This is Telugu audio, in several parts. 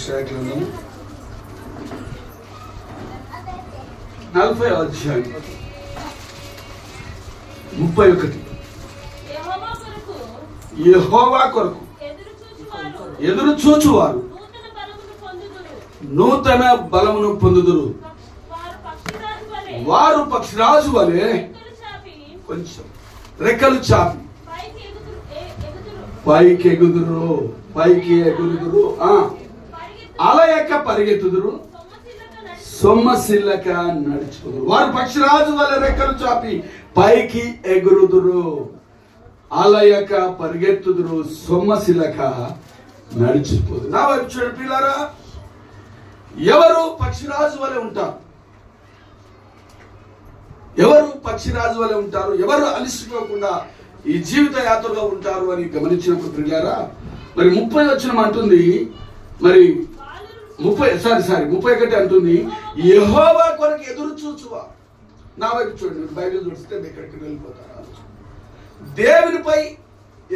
యెషయా గ్రంథము 40వ అధ్యాయం 31. యెహోవా కొరకు ఎదురు చూచువారు నూతన బలమును పొందుదురు. వారు పక్షిరాజు వలె కొంచెం రెక్కలు చాపి పైకి ఎగురుదురు. అలయక పరిగెత్తుదురు, సొమ్మసిల్లక నడుచుకుదురు. వారు పక్షిరాజు వలె రెక్కలు చాపి పైకి ఎగురుదురు, అలయక పరిగెత్తుదురు, సొమ్మసిల్లక నడిచిపోదు. నా వైపు చూడండి పిల్లారా, ఎవరు పక్షిరాజు వలె ఉంటారు? ఎవరు పక్షిరాజు వలె ఉంటారు? ఎవరు అలిసిపోకుండా ఈ జీవిత యాత్రలో ఉంటారు అని గమనించినప్పుడు పిల్లారా, మరి 30 వచనం అంటుంది, మరి 31 అంటుంది, యెహోవా కొరకు ఎదురు చూచువా. నా వైపు చూడండి, బైబిల్ చూస్తే ఎక్కడికి వెళ్ళిపోతారా? దేవునిపై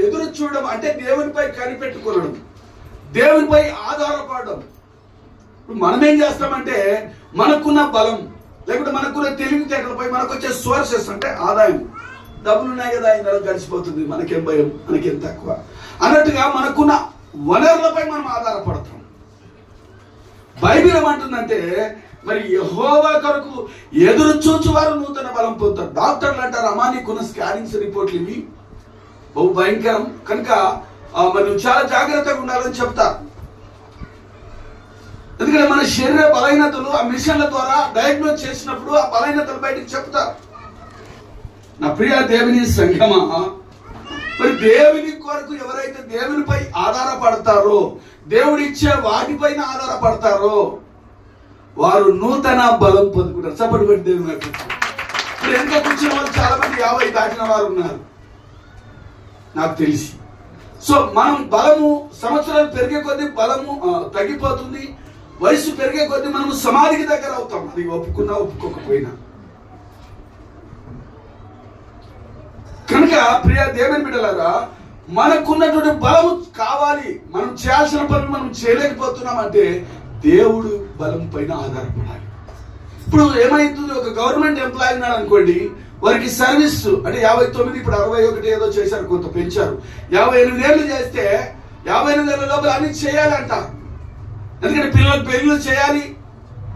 ఎదురు చూడడం అంటే దేవునిపై కనిపెట్టుకోవడం, దేవునిపై ఆధారపడడం. ఇప్పుడు మనం ఏం చేస్తామంటే మనకున్న బలం లేకుంటే మనకున్న తెలివితేటలపై మనకు వచ్చే సోర్సెస్ అంటే ఆదాయం, డబ్బులు ఉన్నాయి కదా ఆయన గడిచిపోతుంది, మనకేం భయం, మనకేం తక్కువ అన్నట్టుగా మనకున్న వనరులపై మనం ఆధారపడతాం. బైబిల్ ఏమంటుందంటే మరి యెహోవా కొరకు ఎదురు చూచువారు నూతన బలం పొందుతారు. డాక్టర్లు అంటారు, అమ్మా నీకున్న స్కానింగ్స్ రిపోర్ట్లు ఇవి బహు భయంకరం కనుక మరి నువ్వు చాలా జాగ్రత్తగా ఉండాలని చెప్తారు. ఎందుకంటే మన శరీర బలహీనతలు ఆ మిషన్ల ద్వారా డయాగ్నోస్ చేసినప్పుడు ఆ బలహీనతలు బయటకు చెప్తారు. నా ప్రియ దేవుని సంఘమా, మరి దేవుని కొరకు ఎవరైతే దేవునిపై ఆధారపడతారో, దేవుడిచ్చే వాటిపైన ఆధారపడతారో వారు నూతన బలం పొందుకుంటారు. చప్పటి పెట్టి దేవుని ఇప్పుడు ఎంత కూర్చున్న వాళ్ళు చాలా మంది 50 దాటిన వారు ఉన్నారు నాకు తెలిసి. సో మనం బలము సంవత్సరాలు పెరిగే కొద్దీ బలము తగ్గిపోతుంది, వయసు పెరిగే కొద్దీ మనము సమాధికి దగ్గర అవుతాం, అది ఒప్పుకున్నా ఒప్పుకోకపోయినా. కనుక ప్రియ దేవుని బిడ్డలారా, మనకున్నటువంటి బలము కావాలి. మనం చేయాల్సిన పనులు మనం చేయలేకపోతున్నామంటే దేవుడు బలం పైన ఆధారపడాలి. ఇప్పుడు ఏమైతుంది, ఒక గవర్నమెంట్ ఎంప్లాయీ ఉన్నాడు అనుకోండి, వారికి సర్వీస్ అంటే 59 ఇప్పుడు 61 ఏదో చేశారు, కొంత పెంచారు. 58 ఏళ్ళు చేస్తే 58 ఏళ్ళ లోపల అన్ని చేయాలంట. ఎందుకంటే పిల్లలకు పెళ్లిళ్ళు చేయాలి,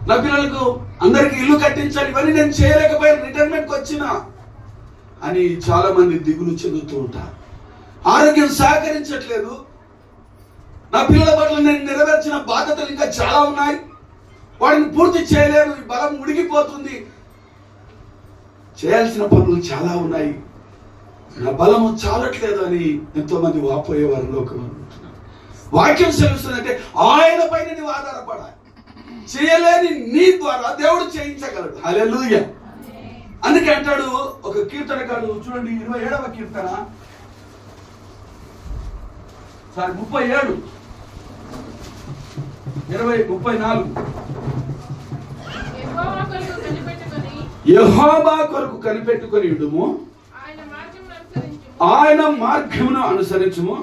నా పిల్లలకు అందరికి ఇల్లు కట్టించాలి, ఇవన్నీ నేను చేయలేకపోయాను, రిటైర్మెంట్కి వచ్చినా అని చాలా మంది దిగులు చెందుతూ ఉంటారు. ఆరోగ్యం సహకరించట్లేదు, నా పిల్లల పట్ల నేను నెరవేర్చిన బాధ్యతలు ఇంకా చాలా ఉన్నాయి, వాడిని పూర్తి చేయలేను, ఈ బలం ఉడిగిపోతుంది, చేయాల్సిన పనులు చాలా ఉన్నాయి, నా బలము చాలట్లేదు అని ఎంతో మంది వాపోయే వారి లోకంలో ఉంటున్నారు. వాక్యం సెలవుస్తుందంటే ఆయన పైన నీవు ఆధారపడాలి, చేయలేని నీ ద్వారా దేవుడు చేయించగలడు. హల్లెలూయా. అందుకే అంటాడు ఒక కీర్తనకాడు, చూడండి 27వ కీర్తన 37 34. యెహోవా కొరకు కనిపెట్టుకొని ఉండుము, ఆయన మార్గమును అనుసరించుము,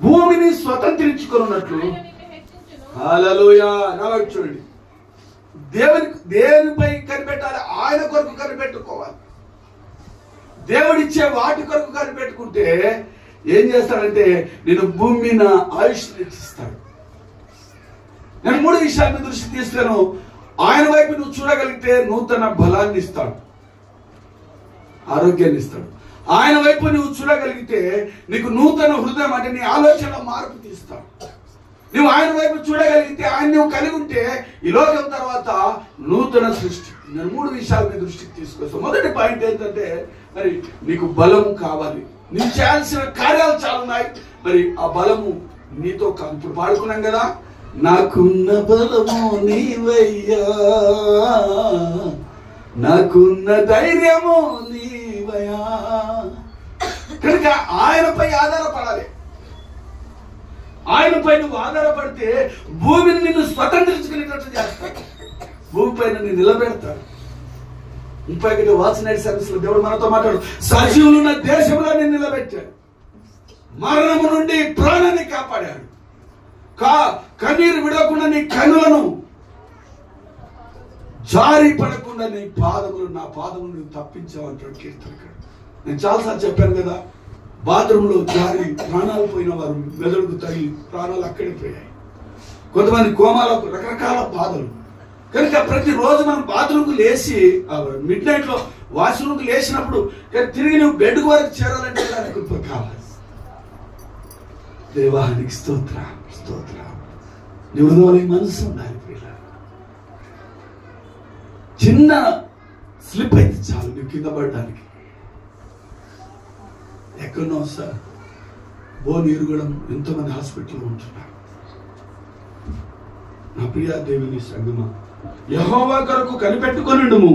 భూమిని స్వతంత్రించుకున్నట్లు. హల్లెలూయా. నా వైపు చూడండి, దేవునిపై కనిపెట్టాలి, ఆయన కొరకు కనిపెట్టుకోవాలి. దేవుడిచ్చే వాటి కొరకు కనిపెట్టుకుంటే ఏం చేస్తాడంటే నేను భూమి మీద ఆయుష్ ఇస్తాడు. నేను 3 విషయాలను దృష్టి తీస్తాను. ఆయన వైపు నువ్వు చూడగలిగితే నూతన బలాన్ని ఇస్తాడు, ఆరోగ్యాన్ని ఇస్తాడు. ఆయన వైపు నువ్వు చూడగలిగితే నీకు నూతన హృదయం అంటే నీ ఆలోచన మార్పు తీస్తాడు. నువ్వు ఆయన వైపు చూడగలిగితే, ఆయన నువ్వు కలిగి ఉంటే ఈ లోకం తర్వాత నూతన సృష్టి. నేను 3 విషయాలని దృష్టికి తీసుకొస్తాను. మొదటి పాయింట్ ఏంటంటే మరి నీకు బలము కావాలి, నువ్వు చేయాల్సిన కార్యాలు చాలా ఉన్నాయి, మరి ఆ బలము నీతో కాదు. ఇప్పుడు పాడుకున్నాం కదా, నాకున్న బలము నీవయ్యా, నాకున్న ధైర్యము నీవయ్యా. కనుక ఆయనపై ఆధారపడాలి. ఆయనపై నువ్వు ఆధారపడితే భూమిని నిన్ను స్వతంత్రించుకునేటట్టు చేస్తాడు, భూమిపైన నిన్ను నిలబెడతాడు. 31 వాచనైట్ సర్వీస్ లో దేవుడు మనతో మాట్లాడు, సజీవులున్న దేశంలో నిన్ను నిలబెట్టాడు, మరణము నుండి ప్రాణాన్ని కాపాడాడు. కన్నీరు విడవకుండా నీ కన్నులను జారి పడకుండా నీ పాదములు నా పాదములు నువ్వు తప్పించావంటాడు కీర్తనకారుడు. నేను చాలాసార్లు చెప్పాను కదా, బాత్రూంలో జారి ప్రాణాలు పోయిన వారు మెదడుకు తగిలి ప్రాణాలు అక్కడే పోయాయి. కొంతమంది కోమాలకు రకరకాల బాధలు. కనుక ప్రతిరోజు మనం బాత్రూమ్కు లేచి మిడ్ నైట్ లో వాష్రూమ్కి లేచినప్పుడు తిరిగి నువ్వు బెడ్ వరకు చేరాలంటే దానికి కృప కావాలి. దేవానికి స్తోత్రం స్తోత్రం. నివృదవలే మనసు ఉండాలి. చిన్న స్లిప్ అయితే చాలు నువ్వు కింద పడడానికి. ఎక్కడో సార్ బోన్ ఇరుగడం ఎంతోమంది హాస్పిటల్లో ఉంటున్నారు. నా ప్రియ దేవుని సంగమా, యెహోవా కొరకు కనిపెట్టుకొనుండుము,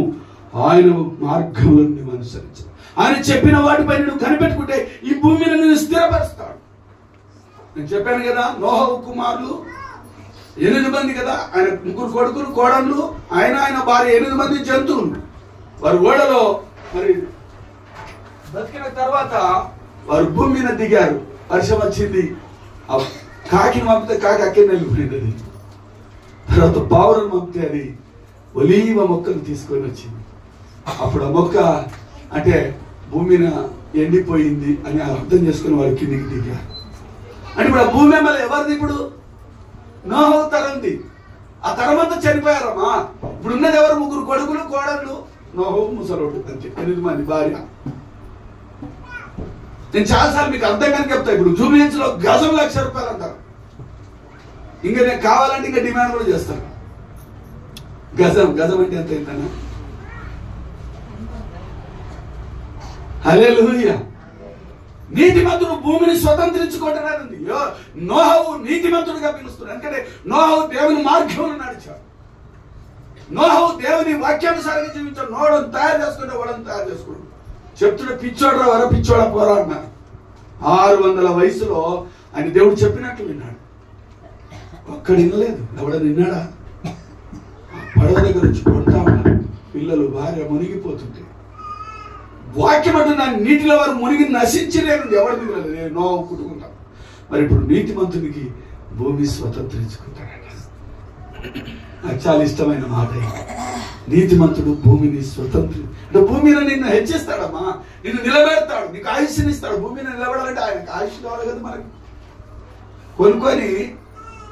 ఆయన మార్గములను నువ్వు అనుసరించు. ఆయన చెప్పిన వాటిపై నువ్వు కనిపెట్టుకుంటే ఈ భూమిని నువ్వు స్థిరపరుస్తాడు. నేను చెప్పాను కదా, నోహవు కుమారులు 8 మంది కదా, ఆయన 3 కొడుకులు కోడళ్ళు, ఆయన భార్య 8 మంది జంతువులు. వారు ఓడలో మరి బతికిన తర్వాత వారు భూమి మీద దిగారు. వర్షం వచ్చింది, ఆ కాకిని పంపితే కాకి అక్కడికి వెళ్ళిపోయింది. అది తర్వాత పావురం పంపితే అది ఒలీవ మొక్కను తీసుకొని వచ్చింది. అప్పుడు ఆ మొక్క అంటే భూమి మీద ఎండిపోయింది అని అర్థం చేసుకుని వారు కిందికి దిగారు. అంటే ఇప్పుడు ఆ భూమి మళ్ళీ ఎవరిది? ఇప్పుడు నోహవు తరంది. ఆ తరమంతా చనిపోయారమ్మా. ఇప్పుడు ఉన్నది ఎవరు? 3 కొడుకులు కోడళ్ళు, నోహవు ముసలోడు, అంతే 8 మంది భార్య. నేను చాలాసార్లు మీకు అర్థం కానీ చెప్తా. ఇప్పుడు జూబిలీస్ లో గజం ₹1,00,000 అంటారు. ఇంకా నేను కావాలంటే ఇంకా డిమాండ్ కూడా చేస్తాను. గజం అంటే ఎంత అయిందన్నా? హల్లెలూయా. నీతిమంతుడు భూమిని స్వతంత్రించుకోవటానికి నోహవు నీతిమంతుడిగా పిలుస్తున్నాడు. ఎందుకంటే నోహవు దేవుని మార్గంలో నడిచాడు. నోహవు దేవుని వాక్యానుసారంగా జీవించాడు. నోడని తయారు చేసుకుంటే వాడని తయారు చేసుకున్నాడు. చెప్తున్న పిచ్చోడరా వర పిచ్చోడ పోరా అన్నారు. 600 వయసులో ఆయన దేవుడు చెప్పినట్లు విన్నాడు. ఒక్కడు వినలేదు. ఎవడని విన్నాడా? పడవ దగ్గర నుంచి కొడతా ఉన్నారు. పిల్లలు భార్య మునిగిపోతుంటే వాక్యం అంటున్నా నీటిలో వారు మునిగి నశించలేదు. ఎవరు మిగలదు, నేను నోహవు కుట్టుకుంటాం. మరి ఇప్పుడు నీతిమంతునికి భూమి స్వతంత్రించుకుంటాడట. నాకు చాలా ఇష్టమైన మాట. నీతిమంతుడు భూమిని స్వతంత్రి అంటే భూమిని నిన్ను హెచ్చిస్తాడమ్మా, నిన్ను నిలబెడతాడు, నీకు ఆయుష్నిస్తాడు. భూమిని నిలబడాలంటే ఆయనకు ఆయుష్ కావాలి కదా. మనకి కొనుక్కొని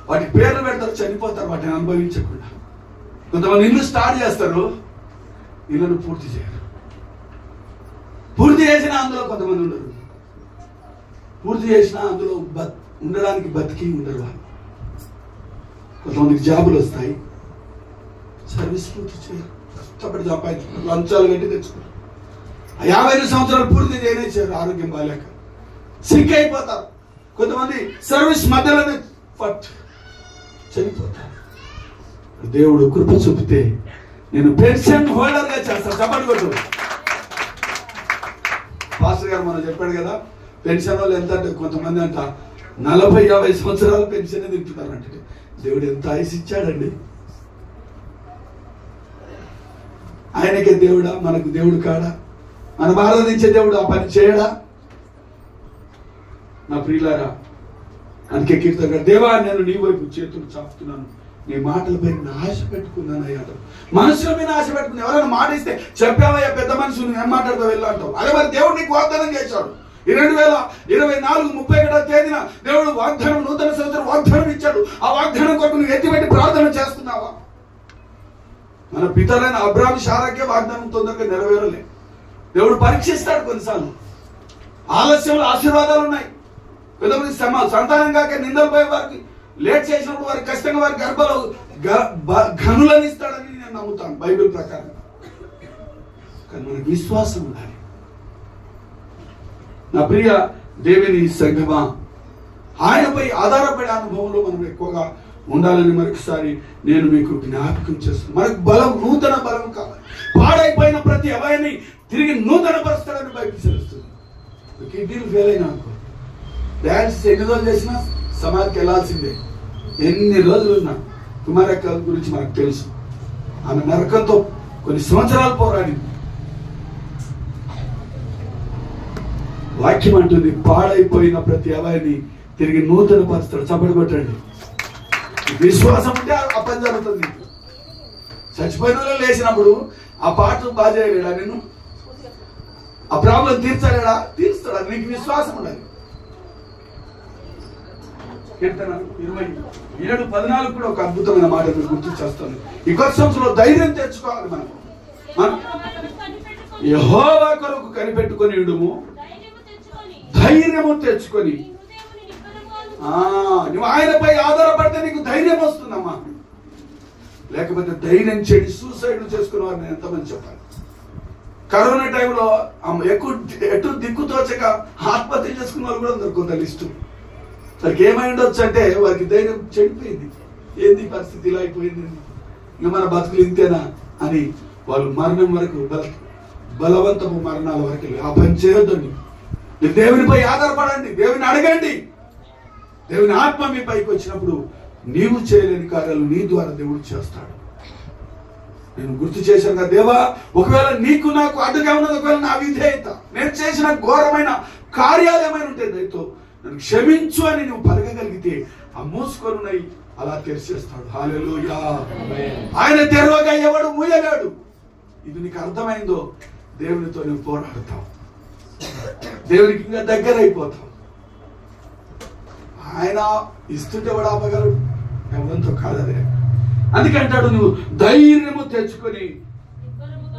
వాటి పేర్లు పెడతారు, చనిపోతారు వాటిని అనుభవించకుండా. కొంతమంది ఇల్లు స్టార్ట్ చేస్తారు, ఇళ్ళను పూర్తి చేయరు. పూర్తి చేసినా అందులో కొంతమంది ఉండరు. పూర్తి చేసినా అందులో ఉండడానికి బతికి ఉండరు వాళ్ళు. కొంతమందికి జాబులు వస్తాయి, సర్వీస్ పూర్తి చేయరు, కష్టపడి సంపాదించుకుంటారు, లంచాలు కట్టి తెచ్చుకుంటారు. 52 సంవత్సరాలు పూర్తి చేయనిచ్చారు, ఆరోగ్యం బాగాలేక సిక్ అయిపోతారు. కొంతమంది సర్వీస్ మధ్యలోనే చనిపోతారు. దేవుడు కృప చూపితే నేను పెన్షన్ హోల్డర్ గా చేస్తాను. చెప్పండి కొట్టు. పాస్టర్ గారు మనం చెప్పాడు కదా, పెన్షన్ వాళ్ళు ఎంత అంటే కొంతమంది అంట 40-50 సంవత్సరాలు పెన్షన్ తింటున్నారు. అంటే దేవుడు ఎంత ఆయుష్ ఇచ్చాడండి. ఆయనకే దేవుడా, మనకు దేవుడు కాడా? మనం ఆరాధించే దేవుడు ఆ పని చేయడా? నా ప్రియులారా, అందుకే కీర్తన, దేవా నేను నీ వైపు చేతులు చాపుతున్నాను, నీ మాటలపై ఆశ పెట్టుకున్నాను అయ్యా. మనుషుల మీద ఆశ పెట్టుకుని ఎవరైనా మాట ఇస్తే చెప్పావయ్యా పెద్ద మనుషులు నేను మాట్లాడుతూ వెళ్ళాంటావు. అదే మరి దేవుడు నీకు వాగ్దానం చేశాడు. 2024 31వ తేదీన దేవుడు వాగ్దానం, నూతన సంవత్సరం వాగ్దానం ఇచ్చాడు. ఆ వాగ్దానం కొరకు నువ్వు ఎత్తిపెట్టి ప్రార్థన చేస్తున్నావా? మన పితరులైన అబ్రాహాము శారాకే వాగ్దానం తొందరగా నెరవేరలే. దేవుడు పరీక్షిస్తాడు కొన్నిసార్లు. ఆలస్యంలో ఆశీర్వాదాలు ఉన్నాయి. కొంతమంది సంతానం కాక నిందలు పోయే వారికి లేట్ చేసినప్పుడు వారికి కష్టంగా వారి గర్భలో ఘనులను ఇస్తాడని నేను నమ్ముతాను బైబిల్ ప్రకారం. కానీ మనకు విశ్వాసం ఉండాలి. నా ప్రియ దేవుని సంగమా, ఆయనపై ఆధారపడే అనుభవంలో మనం ఎక్కువగా ఉండాలని మరొకసారి నేను మీకు జ్ఞాపకం చేస్తున్నాను. మనకు బలం, నూతన బలం కావాలి. పాడైపోయిన ప్రతి అవయాన్ని తిరిగి నూతన పరుస్తాడని బైబిల్ తెలుస్తుంది. కిడ్నీలు ఫెయిల్ అయినా అనుకో, డాన్స్ ఎన్ని రోజులు చేసినా సమాధికి వెళ్లాల్సిందే. ఎన్ని రోజులు ఉన్నా కుమారక్క గురించి మనకు తెలుసు. ఆమె నరకంతో కొన్ని సంవత్సరాలు పోరాడింది. వాక్యం అంటుంది పాడైపోయిన ప్రతి అవయాన్ని తిరిగి నూతన పరుస్తాడు. చప్పటి కొట్టండి. విశ్వాసం ఉంటే ఆ పని జరుగుతుంది. చచ్చిపోయిన వాళ్ళు లేచినప్పుడు ఆ పాటలు బాగా చేయలేడా? నిన్ను ఆ ప్రాబ్లం తీర్చలేడా? తీర్స్తాడా? నీకు విశ్వాసం ఉండాలి. కీర్తన 27:14 కూడా ఒక అద్భుతమైన మాట గుర్తు చేస్తాను. ఈ కొత్త సంవత్సరంలో ధైర్యం తెచ్చుకోవాలి. మనం యెహోవా కొరకు కనిపెట్టుకొని ఉండుము, ధైర్యము తెచ్చుకొని. నువ్వు ఆయనపై ఆధారపడితే నీకు ధైర్యం వస్తుందమ్మా. లేకపోతే ధైర్యం చెడి సూసైడ్ చేసుకున్న వారిని ఎంతమంది చెప్పాలి. కరోనా టైంలో ఎటు దిక్కుతోచక ఆత్మహత్య చేసుకున్న వాళ్ళు కూడా ఉన్నారు కొంత లిస్టు. వారికి ఏమై ఉండొచ్చు అంటే వారికి ధైర్యం చెడిపోయింది. ఏంది పరిస్థితి ఇలా అయిపోయింది, ఇంకా మన బతుకులు ఇంతేనా అని వాళ్ళు మరణం వరకు బలవంతపు మరణాల వరకు ఆ పని చేయొద్దండి. మీరు దేవునిపై ఆధారపడండి, దేవుని అడగండి. దేవుని ఆత్మ మీ పైకి వచ్చినప్పుడు నీవు చేయలేని కార్యాలు నీ ద్వారా దేవుడు చేస్తాడు. నేను గుర్తు చేశాను కదా, దేవా ఒకవేళ నీకు నాకు అడ్డుగా ఉన్నది, ఒకవేళ నా విధేయత, నేను చేసిన ఘోరమైన కార్యాలు ఏమైనా ఉంటే దయతో నన్ను క్షమించు అని నువ్వు పలకగలిగితే ఆ మూసుకొనున్నాయి అలా తెరిచేస్తాడు. హల్లెలూయా. ఆయన తెరవగా ఎవడు మూయలేడు. ఇది నీకు అర్థమైందో దేవునితో నువ్వు పోరాడతావు, దేవునికి ఇంకా దగ్గర అయిపోతావు. ఆయన ఇస్తుంటే వాడు ఆపగలడు, ఎవరితో కాదదే. అందుకంటాడు నువ్వు ధైర్యము తెచ్చుకొని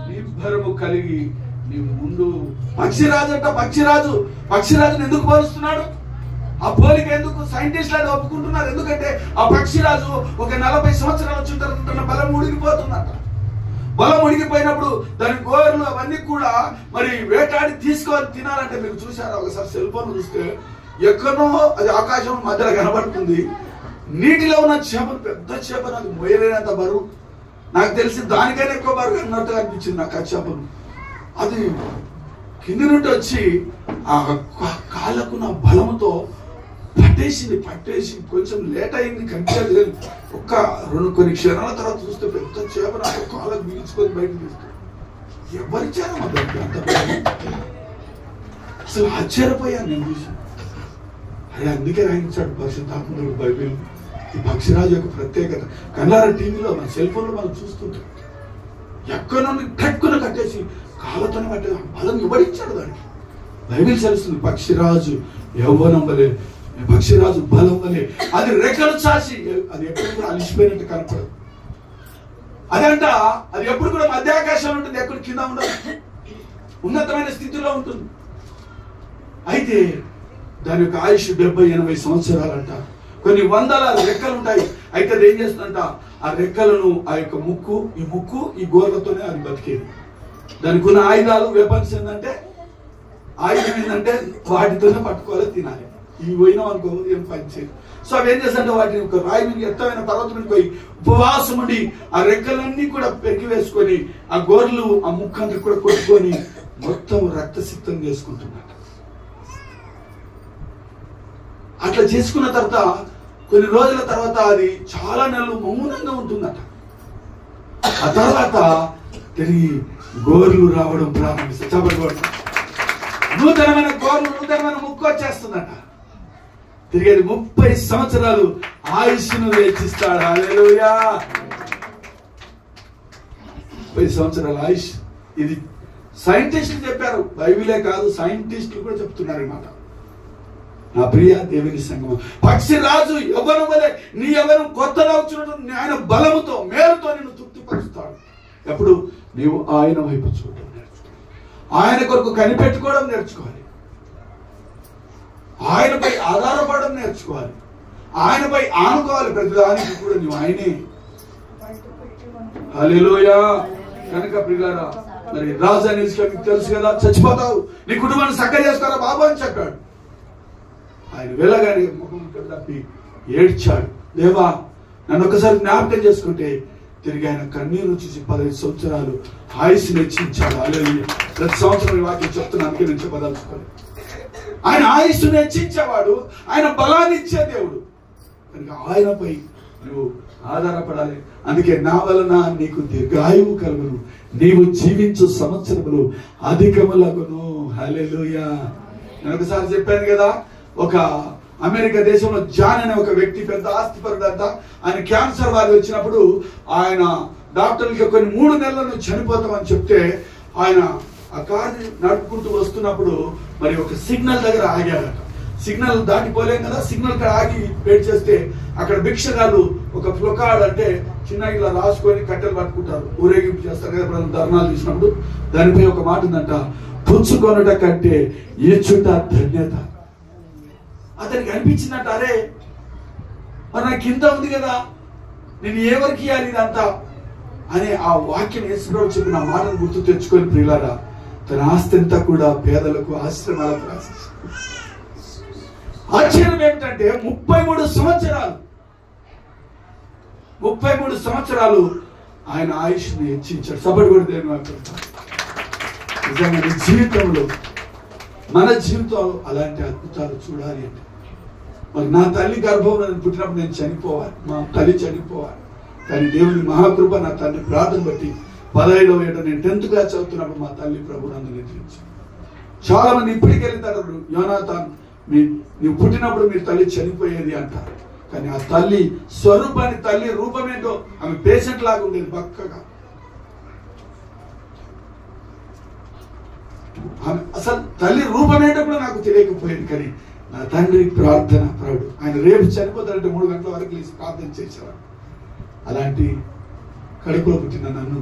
నిబ్బరము కలిగి నీ ముందు. పక్షిరాజు అంట, పక్షిరాజుని ఎందుకు పోలుస్తున్నాడు? ఆ పోలిక ఎందుకు? సైంటిస్టులు అది ఒప్పుకుంటున్నారు. ఎందుకంటే ఆ పక్షిరాజు ఒక 40 సంవత్సరాల చుట్టూ బలం ఉడిగిపోతుందట. బలం ఉడిగిపోయినప్పుడు దాని గోర్లు అవన్నీ కూడా మరి వేటాడి తీసుకొని తినాలంటే, మీరు చూసారా ఒకసారి సెల్ ఫోన్ చూస్తే ఎక్కడో అది ఆకాశం మధ్యలో కనబడుతుంది. నీటిలో ఉన్న చేపలు, పెద్ద చేపలు, అది మోయలేనంత బరువు. నాకు తెలిసి దానికైనా ఎక్కువ బరువు అన్నట్టుగా అనిపించింది నాకు ఆ చేపలు. అది కింది నుండి వచ్చి ఆ కాళ్ళకున్న బలంతో పట్టేసి కొంచెం లేట్ అయింది, కనిపించదు. కొన్ని క్షణాల తర్వాత చూస్తే పెద్ద చేప నాకు కాళ్ళకు బిగించుకొని బయటకు తీస్తుంది. ఎవరిచ్చారో అంత అసలు ఆశ్చర్యపోయాను నేను చూసి. అరే అందుకే రాయించాడు పరిశుద్ధాత్ముడు బైబిల్. ఈ పక్షిరాజు యొక్క ప్రత్యేకత కన్నారా టీవీలో, మన సెల్ ఫోన్ లో మనం చూస్తుంటాం. ఎక్కడ నుండి కట్టుకుని కట్టేసి కాళ్ళతోనే పట్టే బలం ఇవ్వడిచ్చాడు దానికి. బైబిల్ తెలుస్తుంది పక్షిరాజు యవ్వనం వలె, పక్షిరాజు బలం వలె. అది రెక్కలు చాసి అది ఎప్పుడు కూడా అలిసిపోయినట్టు కనపడదు. అదంట అది ఎప్పుడు కూడా మధ్యాకాశంలో ఉంటుంది, ఎక్కడ కింద ఉండదు, ఉన్నతమైన స్థితిలో ఉంటుంది. అయితే దాని యొక్క ఆయుష్ 70-80 సంవత్సరాలంట. కొన్ని వందల రెక్కలు ఉంటాయి. అయితే అది ఏం చేస్తుందంట, ఆ రెక్కలను ఆ యొక్క ముక్కు ఈ గోర్లతోనే అది బతికేది. దానికి ఉన్న ఆయుధాలు, వెపన్స్ ఏంటంటే, ఆయుధం ఏంటంటే వాటితోనే పట్టుకోవాలి, తినాలి. ఇవి పోయినాం అనుకో ఏం పని చేయదు. సో అవి ఏం చేస్తుంటే వాటిని ఒక రాయి మీద, ఎత్తమైన పర్వతం మీద పోయి ఉపవాసం ఉండి ఆ రెక్కలన్నీ కూడా పెరికి వేసుకొని ఆ గోర్లు ఆ ముక్కు అంతా కూడా కొట్టుకొని మొత్తం రక్తసిక్తం చేసుకుంటున్నట్టు. అట్లా చేసుకున్న తర్వాత కొన్ని రోజుల తర్వాత అది చాలా నెలలు మౌనంగా ఉంటుందట. ఆ తర్వాత తిరిగి గోర్లు రావడం ప్రారంభిస్తారు. నూతనమైన గోర్లు, నూతనమైన ముక్కు వచ్చేస్తుందట. తిరిగి 30 సంవత్సరాలు ఆయుష్ను వెచ్చిస్తాడు. హల్లెలూయా. 30 సంవత్సరాల ఆయుష్. ఇది సైంటిస్టులు చెప్పారు, బైబిలే కాదు, సైంటిస్టులు కూడా చెప్తున్నారు ఈ మాట. నా ప్రియ దేవుని సంగమం, పక్షిరాజు యవ్వనం వలె నీ యవ్వనం కొత్తగా వచ్చినట్టు ఆయన బలముతో, మేలుతో నిన్ను తృప్తిపరుస్తాడు. ఎప్పుడు నీవు ఆయన వైపు చూడడం నేర్చుకోవాలి, ఆయన కొరకు కనిపెట్టుకోవడం నేర్చుకోవాలి, ఆయనపై ఆధారపడడం నేర్చుకోవాలి, ఆయనపై ఆనుకోవాలి. ప్రతిదానికి కూడా నువ్వు ఆయనే. హల్లెలూయా. కనుక ప్రియులారా, మరి రాజు అనే మీకు తెలుసు కదా, చచ్చిపోతావు, నీ కుటుంబాన్ని చక్కగా చేసుకోరా బాబు అని చెప్పాడు. ఆయన వెళ్ళగానే ముఖం తప్పి ఏడ్చాడు. దేవా నన్ను ఒకసారి జ్ఞాపకం చేసుకుంటే. తిరిగి ఆయన కన్నీరు చూసి 15 సంవత్సరాలు ఆయుష్ని హెచ్చించాడు. హల్లెలూయా. ప్రతి సంవత్సరం ఈ వాక్యం చెప్తున్నాను, నేను చెప్పదలుచుకోలేదు. ఆయన ఆయుష్ను హెచ్చించేవాడు, ఆయన బలాన్ని ఇచ్చే దేవుడు. కనుక ఆయనపై నువ్వు ఆధారపడాలి. అందుకే నా వలన నీకు దీర్ఘాయువు కలుగును, నీవు జీవించు సంవత్సరములు అధికములగును. హల్లెలూయా. నేను ఒకసారి చెప్పాను కదా, ఒక అమెరికా దేశంలో జాన్ అనే ఒక వ్యక్తి పెద్ద ఆస్తిపరుడంట. ఆయన క్యాన్సర్ వ్యాధి వచ్చినప్పుడు ఆయన డాక్టర్లకి కొన్ని 3 నెలలను చనిపోతామని చెప్తే ఆయన ఆ కారు నడుపుకుంటూ వస్తున్నప్పుడు మరి ఒక సిగ్నల్ దగ్గర ఆగాడట. సిగ్నల్ దాటిపోలేం కదా, సిగ్నల్ కాడ ఆగి వెయిట్ చేస్తే అక్కడ భిక్షగాళ్ళు ఒక ఫ్లొకార్డ్ అంటే చిన్న ఇలా రాసుకొని కట్టెలు పట్టుకుంటారు, ఊరేగింపు చేస్తారు కదా ఎప్పుడైనా ధర్నాలు చూసినప్పుడు. దానిపై ఒక మాట ఉందంట, పుచ్చుకొనుట కంటే ఇచ్చుట ధన్యత. అతనికి అనిపించిందంట, అరే మరి నాకు కింద ఉంది కదా, నేను ఎవరికి ఇవ్వాలి ఇదంతా అనే ఆ వాక్యం యేసుప్రభువు చెప్పిన మాటను గుర్తు తెచ్చుకొని ప్రియులారా తన ఆస్తి అంతా కూడా పేదలకు ఆశ్రమాలకు రాసేసి. ఆశ్చర్యం ఏమిటంటే 33 సంవత్సరాలు ఆయన ఆయుష్ని హెచ్చించాడు. సపోర్ట్ కూడా దేవుని నిజంగా జీవితంలో మన జీవితంలో అలాంటి అద్భుతాలు చూడాలి అంటే మరి నా తల్లి గర్భంలో నేను పుట్టినప్పుడు నేను చనిపోవాలి, మా తల్లి చనిపోవాలి. కానీ దేవుని మహాకృప నా తండ్రి ప్రార్థన బట్టి 15వ ఏట నేను 10th క్లాస్ చదువుతున్నప్పుడు మా తల్లి ప్రభునందు నిద్రించాను. చాలా మంది ఇప్పటికి వెళ్తారు, యోనాతాన్ నువ్వు పుట్టినప్పుడు మీ తల్లి చనిపోయేది అంటారు. కానీ ఆ తల్లి స్వరూపాన్ని, తల్లి రూపమేంటో ఆమె పేషెంట్ లాగా ఉండేది, పక్కగా. ఆమె అసలు తల్లి రూపమేంటో కూడా నాకు తెలియకపోయేది. కానీ నా తండ్రి ప్రార్థన పరుడు. ఆయన రేపు చనిపోతాడంటే 3 గంటల వరకు లేచి ప్రార్థన చేసేవాడు. అలాంటి కడుపులో పుట్టిన నన్ను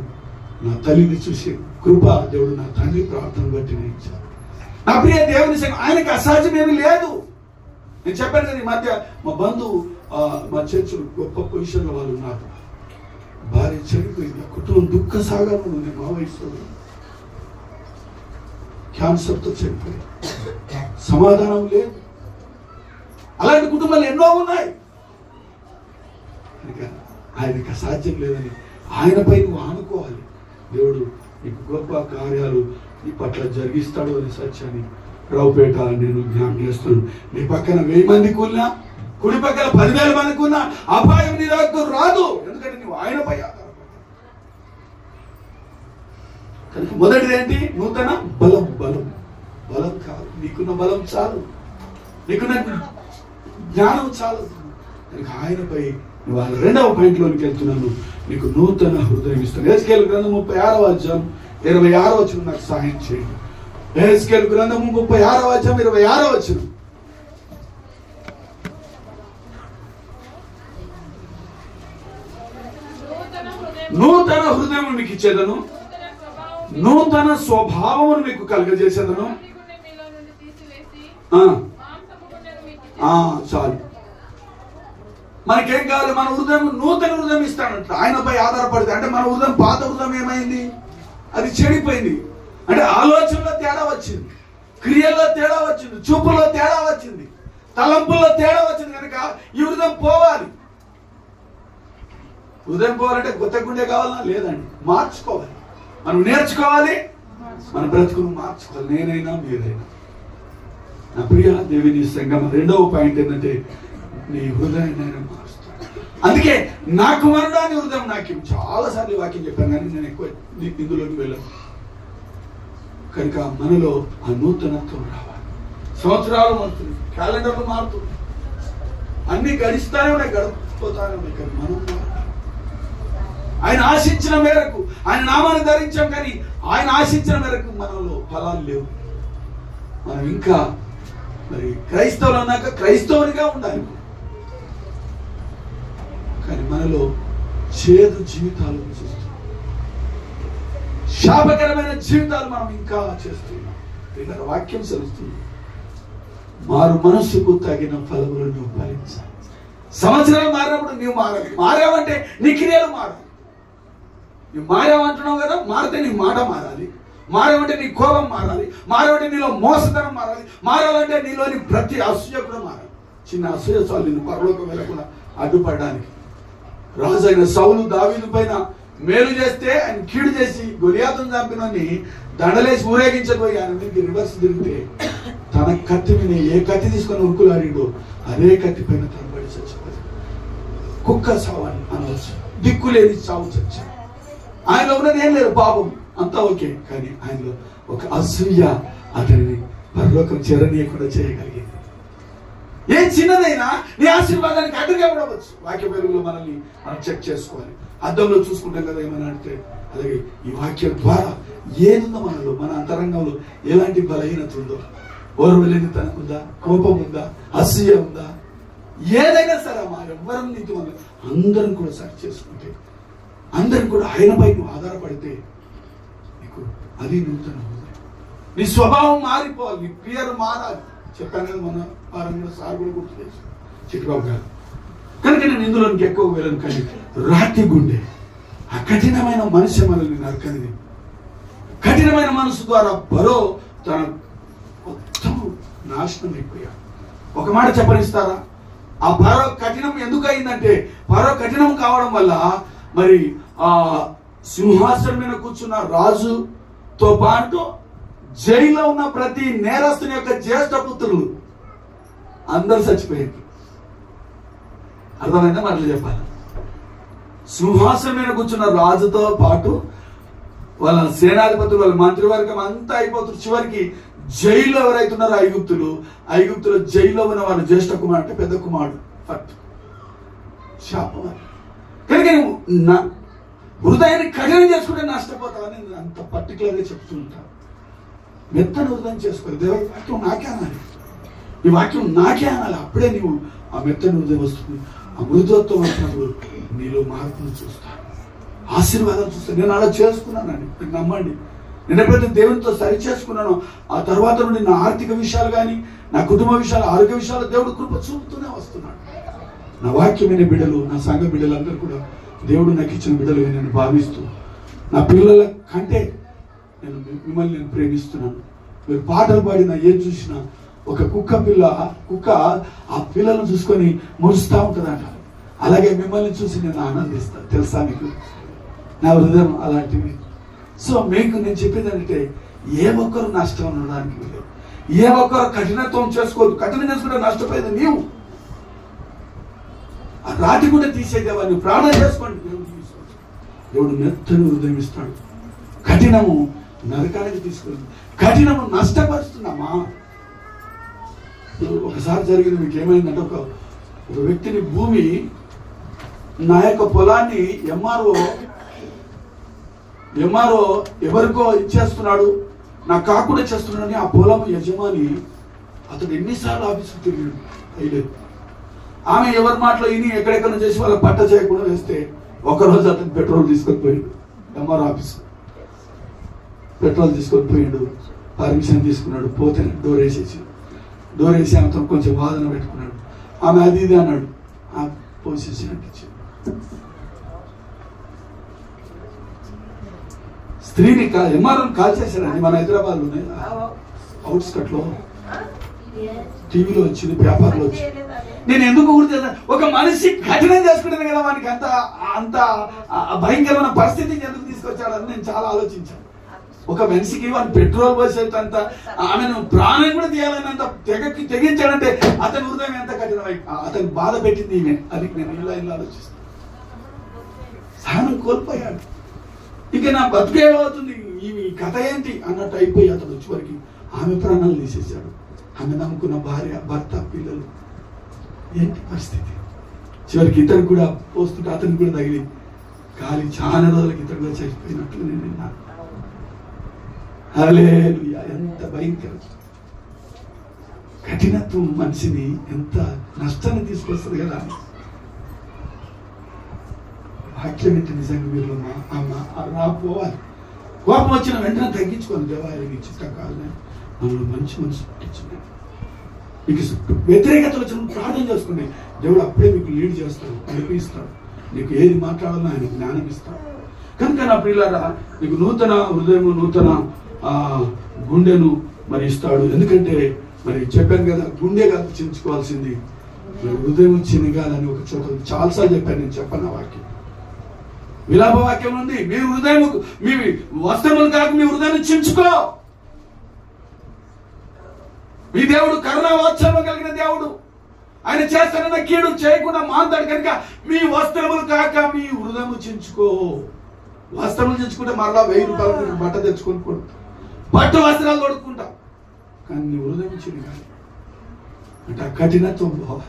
నా తల్లిని చూసి కృప దేవుడు నా తండ్రి ప్రార్థన బట్టి నేర్చాడు. నా ప్రియ దేవుని సంగం ఆయనకి అసాధ్యం ఏమీ లేదు. నేను చెప్పాను కదా, ఈ మధ్య మా బంధువు మా చర్చ్ గొప్ప పొజిషన్లో వాళ్ళు ఉన్నారు. భార్య చనిపోయింది, కుటుంబం దుఃఖ సాగరంలో ఉంది. మా వయసులో క్యాన్సర్తో చనిపోయింది, సమాధానం లేదు. అలాంటి కుటుంబాలు ఎన్నో ఉన్నాయి. ఆయనకి అసాధ్యం లేదని ఆయనపై నువ్వు ఆనుకోవాలి. దేవుడు నీకు గొప్ప కార్యాలు నీ పట్ల జరిగిస్తాడు అనే సత్యాన్ని రావుపేట నేను జ్ఞాపకం చేస్తున్నాను. నీ పక్కన 1000 మంది కూలినా, కుడి పక్కన 10,000 మంది కూలినా అపాయం నీ దగ్గర రాదు. ఎందుకంటే నువ్వు ఆయనపై ఆధారపడ్డావు కనుక. మొదటిది ఏంటి? నూతన బలం. బలం కాదు, నీకున్న బలం చాలు, నీకున్న జ్ఞానం చాలు కనుక ఆయనపై నువ్వు. 2వ పాయింట్లోనికి వెళ్తున్నాను, నీకు నూతన హృదయం ఇస్తాను. యెహెజ్కేలు గ్రంథం 36వ అధ్యాయం 26వ వచనం నాకు సహాయం చేయండి. యెహెజ్కేలు గ్రంథం 36వ అధ్యాయం 26వ వచనం. నూతన హృదయం మీకు ఇచ్చేదను, నూతన స్వభావమును మీకు కలుగజేసేదను. చాలు, మనకేం కావాలి? మన హృదయం నూతన హృదయం ఇస్తాడంట. ఆయనపై ఆధారపడితే అంటే మన హృదయం, పాత హృదయం ఏమైంది? అది చెడిపోయింది. అంటే ఆలోచనలో తేడా వచ్చింది, క్రియల్లో తేడా వచ్చింది, చూపులో తేడా వచ్చింది, తలంపుల్లో తేడా వచ్చింది. కనుక ఈ హృదయం పోవాలి. హృదయం పోవాలంటే కొత్త గుండె కావాలా? లేదండి, మార్చుకోవాలి. మనం నేర్చుకోవాలి, మన బ్రతుకును మార్చుకోవాలి. నేనైనా మీరైనా. నా ప్రియ దేవుని సంగమ 2వ పాయింట్ ఏంటంటే నీ హృదయాన్ని మారుస్తాడు. అందుకే నా కుమారుడా నీ హృదయం నాకు చాలా సార్లు వాక్యం చెప్పాను, కానీ నేను ఎక్కువ ఇందులోకి వెళ్ళాను. కనుక మనలో ఆ నూతనత్వం రావాలి. సంవత్సరాలు మారుతుంది, క్యాలెండర్లు మారుతుంది, అన్ని గడిస్తానే ఉన్నాయి, గడిపోతానే ఉన్నాయి. కానీ మనం ఆయన ఆశించిన మేరకు ఆయన నామాన్ని ధరించాం, కానీ ఆయన ఆశించిన మేరకు మనలో ఫలాలు లేవు. మనం ఇంకా మరి క్రైస్తవులు అన్నాక క్రైస్తవునిగా ఉండాలి, కానీ మనలో చేదు జీవితాలు చూస్తున్నాం, శాపకరమైన జీవితాలు మనం ఇంకా చేస్తున్నాం. ఇలా వాక్యం సెలుస్తుంది, మారు మనస్సుకు తగిన ఫలములను నువ్వు ఫలించాలి. సంవత్సరాలు మారినప్పుడు నువ్వు మారాలి. మారావంటే నీ క్రియలు మారాలి. నువ్వు మారావంటున్నావు కదా, మారితే నీ మాట మారాలి. మారావంటే నీ కోపం మారాలి. మారావంటే నీలో మోసతనం మారాలి. మారాలంటే నీలోని ప్రతి అసూయ కూడా మారాలి. చిన్న అసూయ చాలు నిన్ను పరలోకం వెళ్ళకుండా అడ్డుపడడానికి. రాజైన సౌలు దావీదు పైన మేలు చేస్తే ఆయన కీడు చేసి గొలియాతును చంపినని దండలేసి ఊరేగించబోయి ఆయన మీదకి రివర్స్ తిరిగితే తన కత్తి మీద ఏ కత్తి తీసుకొని ఉరుకులాడిండో అదే కత్తి పైన తనబడి చచ్చిపోయింది. కుక్క సావని అనవచ్చు, దిక్కులేని చావు చచ్చాడు. ఆయనలో ఉన్నది ఏం లేదు, పాపం అంతా ఓకే, కానీ ఆయనలో ఒక అసూయ అతనిని పరలోకం చేరనీయకుండా చేయగలిగింది. ఏ చిన్నదైనా నీ ఆశీర్వాదానికి అడ్డుగా ఉండవచ్చు. వాక్య వెలుగులో మనల్ని మనం చెక్ చేసుకోవాలి. అద్దంలో చూసుకుంటాం కదా ఏమని అంటే, అలాగే ఈ వాక్యం ద్వారా ఏదుందో మనలో, మన అంతరంగంలో ఎలాంటి బలహీనత ఉందో, ఓర్వలేని తనకుందా, కోపం ఉందా, అసూయ ఉందా, ఏదైనా సరే మా ఎవరం నీతి వల్ల అందరం కూడా సరి చేసుకుంటే, అందరం కూడా ఆయనపై నువ్వు ఆధారపడితే నీకు అది నూతన నీ స్వభావం మారిపోవాలి, నీ క్రియలు మారాలి. చెప్పాను కదా మన వారం కూడా సార్ కూడా గుర్తు చేసి చిట్టుబాబు గారు. కనుక నేను ఇందులోనికి ఎక్కువ వెళ్ళను. కానీ రాతి గుండె, ఆ కఠినమైన మనసు మనల్ని నరకనిది. కఠినమైన మనసు ద్వారా బరో తన మొత్తం నాశనం అయిపోయాడు. ఒక మాట చెప్పనిస్తారా? ఆ పరో కఠినం ఎందుకు అయిందంటే, పరో కఠినం కావడం వల్ల మరి ఆ సింహాసనం మీద కూర్చున్న రాజుతో పాటు జైల్లో ఉన్న ప్రతి నేరస్తుని యొక్క జ్యేష్ఠ పుత్రులు అందరూ చచ్చిపోయారు. అర్థమైందా? మాటలు చెప్పాలి. సింహాసనం మీద కూర్చున్న రాజుతో పాటు వాళ్ళ సేనాధిపతులు, వాళ్ళ మంత్రివర్గం అంతా అయిపోతున్నారు. చివరికి జైల్లో ఎవరైతున్నారో ఐగుప్తులో జైల్లో ఉన్న వాళ్ళ జ్యేష్ఠ కుమారుడు అంటే పెద్ద కుమారుడు ఫట్ శాపం. కనుక హృదయాన్ని కఠినం చేసుకుంటే నష్టపోతావని నేను అంత పర్టికులర్గా చెప్తూ ఉంటాను. మెత్తని హృదయం చేసుకోవాలి. దేవుడి వాక్యం నాకే అనాలి, ఈ వాక్యం నాకే అనాలి. అప్పుడే నీవు ఆ మెత్తని హృదయం వస్తుంది. ఆ మృదుత్వం వచ్చినప్పుడు నీలో మార్పును చూస్తాను, ఆశీర్వాదాలు చూస్తాను. నేను అలా చేసుకున్నానండి, మీరు నమ్మండి. నేను ఎప్పుడైతే దేవునితో సరి చేసుకున్నానో ఆ తర్వాత నుండి నా ఆర్థిక విషయాలు కానీ, నా కుటుంబ విషయాలు, ఆరోగ్య విషయాలు దేవుడు కృప చూపుతూనే వస్తున్నాడు. నా వాక్యమైన బిడ్డలు, నా సంఘ బిడ్డలందరూ కూడా దేవుడు నాకు ఇచ్చిన బిడ్డలుగా నేను భావిస్తూ, నా పిల్లల కంటే మిమ్మల్ని నేను ప్రేమిస్తున్నాను. మీరు పాటలు పాడినా ఏది చూసినా ఒక కుక్క ఆ పిల్లలను చూసుకొని మురుస్తూ ఉంటుందంట. అలాగే మిమ్మల్ని చూసి నేను ఆనందిస్తాను. తెలుసా మీకు? నా హృదయం అలాంటివి. సో మీకు నేను చెప్పేది అంటే, ఏ ఒక్కరు నష్టం ఉండడానికి లేదు, ఏ ఒక్కరు కఠినత్వం చేసుకోవద్దు. కఠినం చేసుకుంటే నష్టపోయేది నీవు. ఆ రాతి కూడా తీసేదేవా, నువ్వు ప్రాణం చేసుకోండి. దేవుడు మెత్తని హృదయం ఇస్తాడు. కఠినము నరకానికి తీసుకెళ్ళి, కఠినము నష్టపరుస్తున్నామా? ఒకసారి జరిగింది, మీకు ఏమైందంటే, ఒక వ్యక్తిని భూమి, నా యొక్క పొలాన్ని ఎంఆర్ఓ ఎవరికో ఇచ్చేస్తున్నాడు, నాకు కాకుండా చేస్తున్నాడని ఆ పొలం యజమాని అతడు ఎన్నిసార్లు ఆఫీసుకు తిరిగాడు, అయ్యలేదు. ఆమె ఎవరి మాటలో ఇని ఎక్కడెక్కడ చేసి వాళ్ళ పట్ట చేయకుండా వేస్తే ఒకరోజు అతను పెట్రోల్ తీసుకొని పోయాడు. ఎంఆర్ఓ ఆఫీస్ పెట్రోల్ తీసుకొని పోయాడు, పర్మిషన్ తీసుకున్నాడు. పోతే డోర్ వేసి ఆమెతో కొంచెం వాదన పెట్టుకున్నాడు. ఆమె అది ఇది అన్నాడు, ఆ పోసేసి అంటించాడు. స్త్రీని ఎంఆర్ఓని కాల్ చేశారండి మన హైదరాబాద్ లోనే, అవుట్స్కట్ లో టీవీలో వచ్చింది, పేపర్లో వచ్చింది. నేను ఎందుకు గుర్తు, ఒక మనిషి కఠినం చేసుకుంటాను కదా, వానికి అంత భయంకరమైన పరిస్థితికి ఎందుకు తీసుకొచ్చాడని నేను చాలా ఆలోచించాను. ఒక మనిషికి వాడిని పెట్రోల్ పోసేంత, ఆమెను ప్రాణం కూడా తీయాలన్నంత తెగించాడంటే అతని హృదయం ఎంత కఠినమై అతను బాధ పెట్టింది ఈమె. అది నేను ఇలా ఆలోచిస్తాను. సహనం కోల్పోయాడు. ఇక నా బతుకేమవుతుంది, ఈ కథ ఏంటి అన్నట్టు అయిపోయి అతను చివరికి ఆమె ప్రాణాలు తీసేశాడు. ఆమె నమ్ముకున్న భార్య, భర్త, పిల్లలు. ఏంటి పరిస్థితి? చివరికి ఇతను కూడా పోస్తుంటే అతనికి కూడా తగిలి గాలి చాలా రోజులకి ఇతను కూడా చచ్చిపోయినట్లు నేను విన్నాను. హల్లెలూయా! ఎంత భయంకరం! కఠినత్వం మనిషిని ఎంత నష్టాన్ని తీసుకొస్తుంది కదా. వాక్యం ఏంటి నిజంగా మీరు రాపోవాలి. కోపం వచ్చిన వెంటనే తగ్గించుకోండి. దేవాలయం చిత్తం కాదు, మనలో మంచి మనసు పుట్టించండి. మీకు వ్యతిరేకత వచ్చిన ప్రార్థన చేసుకోండి. దేవుడు అప్పుడే మీకు లీడ్ చేస్తాడు, నడిపిస్తాడు. నీకు ఏది మాట్లాడాలో ఆయన జ్ఞానం ఇస్తాడు. కనుక నా ప్రియులారా, నీకు నూతన హృదయము, నూతన గుండెను మరి ఇస్తాడు. ఎందుకంటే మరి చెప్పాను కదా, గుండె కాదు చించుకోవాల్సింది, హృదయం చినగాలని ఒక చోట చాలాసార్లు చెప్పాను. నేను చెప్పాను ఆ వాక్యం, విలాప వాక్యం ఉంది. మీ హృదయం, మీ వస్త్రములు కాక మీ హృదయాన్ని చించుకో. మీ దేవుడు కరుణా వాత్సల్యం కలిగిన దేవుడు. ఆయన చేస్తానన్న కీడు చేయకుండా మాంతాడు. కనుక మీ వస్త్రములు కాక మీ హృదయం చించుకో. వస్త్రములు చించుకుంటే మరలా 1000 రూపాయలు బట్ట తెచ్చుకొని బట్ట వస్త్రాలు తొడుక్కుంటాం. కానీ నీ హృదయం చిన్నగాలి. అంటే ఆ కఠినత్వం పోవాలి.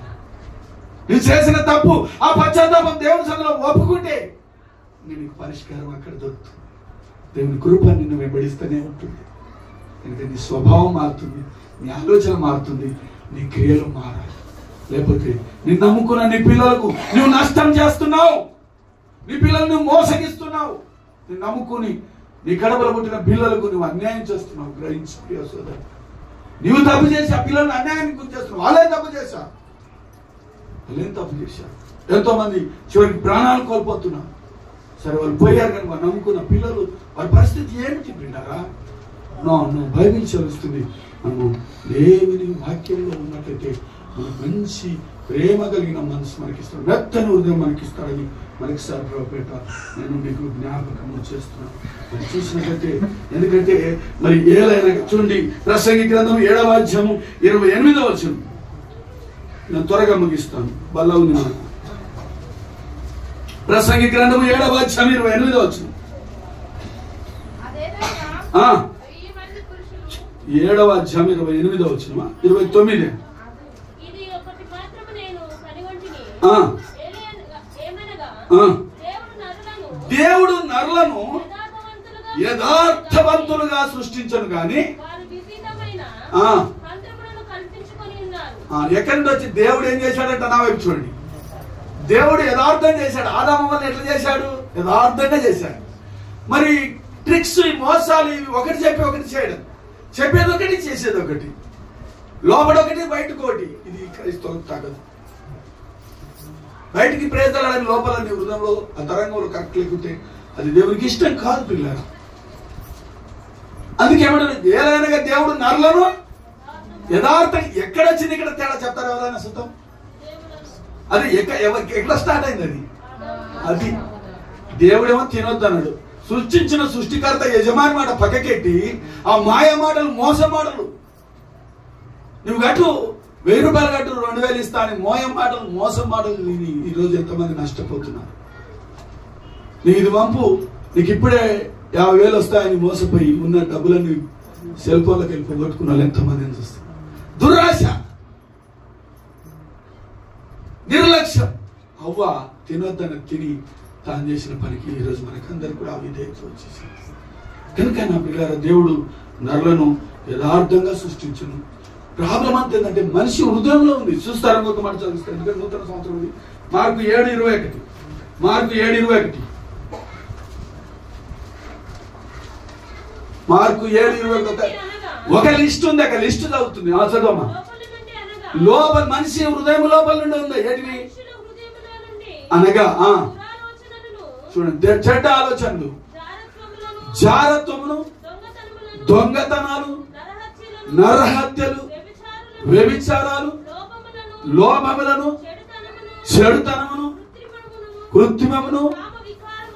నువ్వు చేసిన తప్పు ఆ పశ్చాత్తాపం దేవుని సన్నిధిలో ఒప్పుకుంటే నీకు పరిష్కారం అక్కడ దొరుకుతుంది. దేవుని కృప నిన్ను వెంబడిస్తూనే ఉంటుంది. ఎందుకంటే నీ స్వభావం మారుతుంది, నీ ఆలోచన మారుతుంది, నీ క్రియలు మారాలి. లేకపోతే నిన్ను నమ్ముకున్న నీ పిల్లలకు నువ్వు నష్టం చేస్తున్నావు, నీ పిల్లలు నువ్వు మోసగిస్తున్నావు. నిన్ను నమ్ముకుని నీ కడపలో పుట్టిన పిల్లలకు నువ్వు అన్యాయం చేస్తున్నావు. గ్రహించు ప్రియ సోదరుడు, నువ్వు తప్పు చేసి ఆ పిల్లల్ని అన్యాయానికి గురి చేస్తున్నావు. వాళ్ళేం తప్పు చేశారు? ఎంతో మంది చివరికి ప్రాణాలు కోల్పోతున్నారు. సరే వాళ్ళు పోయారు, కానీ వాళ్ళు నమ్ముకున్న పిల్లలు వాళ్ళ పరిస్థితి ఏమిటి వింటారా? బైబిల్ చదువుతుంది. మనము దేవుని వాక్యంలో ఉన్నట్లయితే మనకు మంచి ప్రేమ కలిగిన మనసు మనకిస్తాడు, మెత్తని హృదయం మనకిస్తాడని మనకి సర్వపేట నేను మీకు జ్ఞాపకం చేస్తున్నాను. మరి చూసినట్లయితే, ఎందుకంటే మరి ఏలైనా చూడండి, ప్రసంగి గ్రంథం 7వ అధ్యాయం 28వ వచనం. నేను త్వరగా ముగిస్తాను, బల్ల ఉంది మనకు. ప్రసంగి గ్రంథం 7వ అధ్యాయం 28వ వచనం. 7వ అధ్యాయం 28వ వచనమా 29? దేవుడు నరులను యథార్థవంతులుగా సృష్టించను గాని ఎక్కడి నుంచి వచ్చి దేవుడు ఏం చేశాడంట? నా వైపు చూడండి. దేవుడు యథార్థం చేశాడు. ఆదాము వల్ల ఎట్లా చేశాడు? యథార్థంగా చేశాడు. మరి ట్రిక్స్, ఈ మోసాలు, ఇవి ఒకటి చెప్పి ఒకటి చేయడం, చెప్పేది ఒకటి చేసేది ఒకటి, లోపల ఒకటి బయటకు ఒకటి. ఇది క్రైస్తవులకు తాగదు. బయటికి ప్రేతలని లోపల నీ హృదయంలో ఆ తరంగంలో కరెక్ట్ లేకుంటే అది దేవునికి ఇష్టం కాదు పిల్లలు. అందుకేమంటారు? ఏదైనా దేవుడు నరులను యథార్థం. ఎక్కడొచ్చింది ఇక్కడ తేడా చెప్తారు ఎవరైనా? సుతం అది ఎక్కడ స్టార్ట్ అయింది? అది దేవుడేమో తినొద్దన్నాడు. సృష్టించిన సృష్టికర్త యజమాని మాట పక్కకెట్టి ఆ మాయ మాటలు, మోస మాటలు, నువ్వు గట్టు 1000 రూపాయలు కట్టు 2000 ఇస్తా అని మోయం మాటలు, మోసం మాటలు విని ఈరోజు ఎంతమంది నష్టపోతున్నారు. నీకు ఇది వంపు, నీకు ఇప్పుడే 50,000 వస్తాయని మోసపోయి ఉన్న డబ్బులన్నీ సెల్ ఫోన్లోకి వెళ్ళి పోగొట్టుకున్న వాళ్ళు ఎంతమందిని చూస్తారు. దురాశ, నిర్లక్ష్యం. అవ్వ తినొద్దని తిని తాను చేసిన పనికి ఈరోజు మనకందరికి కూడా అవిధేయత వచ్చేసింది. కనుక నా పిల్లల దేవుడు నరులను యథార్థంగా సృష్టించును. ప్రాబ్లం అంత ఏంటంటే మనిషి హృదయంలో ఉంది. చూస్తారు, ఇంకొక మాట చదివిస్తారు, ఎందుకంటే నూతన సంవత్సరం ఉంది. మార్కు 7:21. మార్కు 7:21. మార్కు 7:21. ఒక లిస్ట్ ఉంది, ఒక లిస్ట్ చదువుతుంది. చదవమ్మా. లోపల మనిషి హృదయం లోపల నుండి ఉంది. ఏంటివి అనగా చూడండి, చెడ్డ ఆలోచనలు, జారత్వమును, దొంగతనాలు, నరహత్యలు, వ్యభిచారాలు, లోభములను, చెడుతనమును, కృత్రిమమును,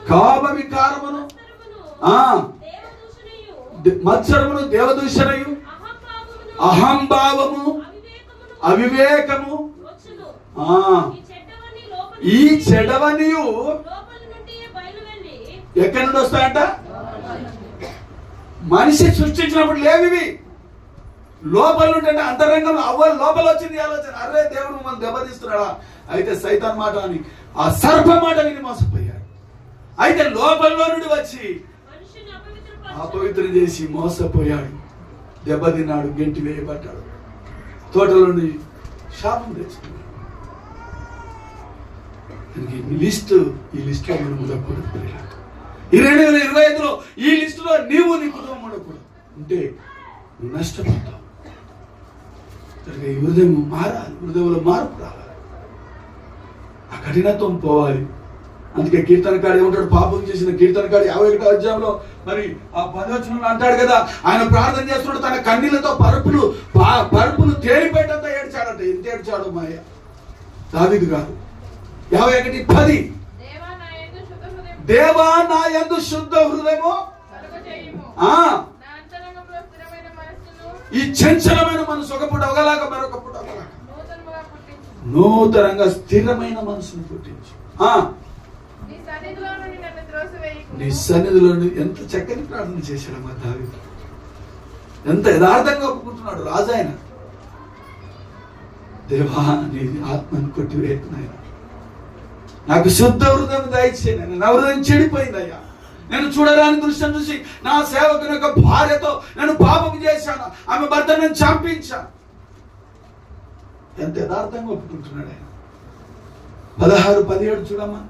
కామ వికారమును, మత్సరమును, దేవదూషణయు, అహంభావము, అవివేకము, ఈ చెడవనియు ఎక్కడి నుండి వస్తాయంట? మనిషి సృష్టించినప్పుడు లేవివి, లోపల నుండి. అంటే అంతరంగంలో అవ్వలు లోపల వచ్చింది ఆలోచన, అరే దేవుడు మనం దెబ్బతీస్తున్నాడా? అయితే సైతాన్ మాట అని, ఆ సర్ప మాట విని మోసపోయాడు. అయితే లోపల నుండి వచ్చి అపవిత్రం చేసి మోసపోయాడు, దెబ్బతిన్నాడు, గెంటి వేయబడ్డాడు, తోటలో నుండి శాపం తెచ్చుకున్నాడు. ఈ లిస్టులో మనం ఉండకూడదు. ఈ 2025లో ఈ లిస్టులో నీవు నీ కుటుంబం ఉండకూడదు. అంటే నువ్వు నష్టపోతావు. ఈ హృదయం మారాలి, హృదయంలో మార్పు రావాలి, ఆ కఠినత్వం పోవాలి. అందుకే కీర్తనకాడు ఏమంటాడు? పాపం చేసిన కీర్తనకాడు 51వ అధ్యాయంలో మరి ఆ 10వ వచనంలో అంటాడు కదా, ఆయన ప్రార్థన చేస్తున్నాడు, తన కన్నీళ్లతో పరుపును తేలిపెట్టంతా ఏడ్చాడట. ఎంత ఏడ్చాడు మాయ దావీదు గారు. 51:10. దేవా నా యందు శుద్ధ హృదయము, ఈ చంచలమైన మనసు ఒకప్పుడు ఒకలాగా మరొకప్పుడు ఒకలాగా నూతనంగా స్థిరమైన మనసును పుట్టించు. నీ సన్నిధిలో ఎంత చక్కని ప్రార్థన చేశాడు మా దావీదు, ఎంత యథార్థంగా ఒప్పుకుంటున్నాడు రాజు. ఆయన దేవా నీ ఆత్మను కొట్టివేస్తున్నాయన, నాకు శుద్ధ హృదయం దయచేయను. నా హృదయం చెడిపోయిందయ్యా. నేను చూడరాని దృశ్యం చూసి నా సేవకుని యొక్క భార్యతో నేను పాపం చేశాను, ఆమె భర్త నేను చంపించాను. ఎంత యథార్థంగా ఒప్పుకుంటున్నాడు ఆయన. 16-17 చూడమ్మా.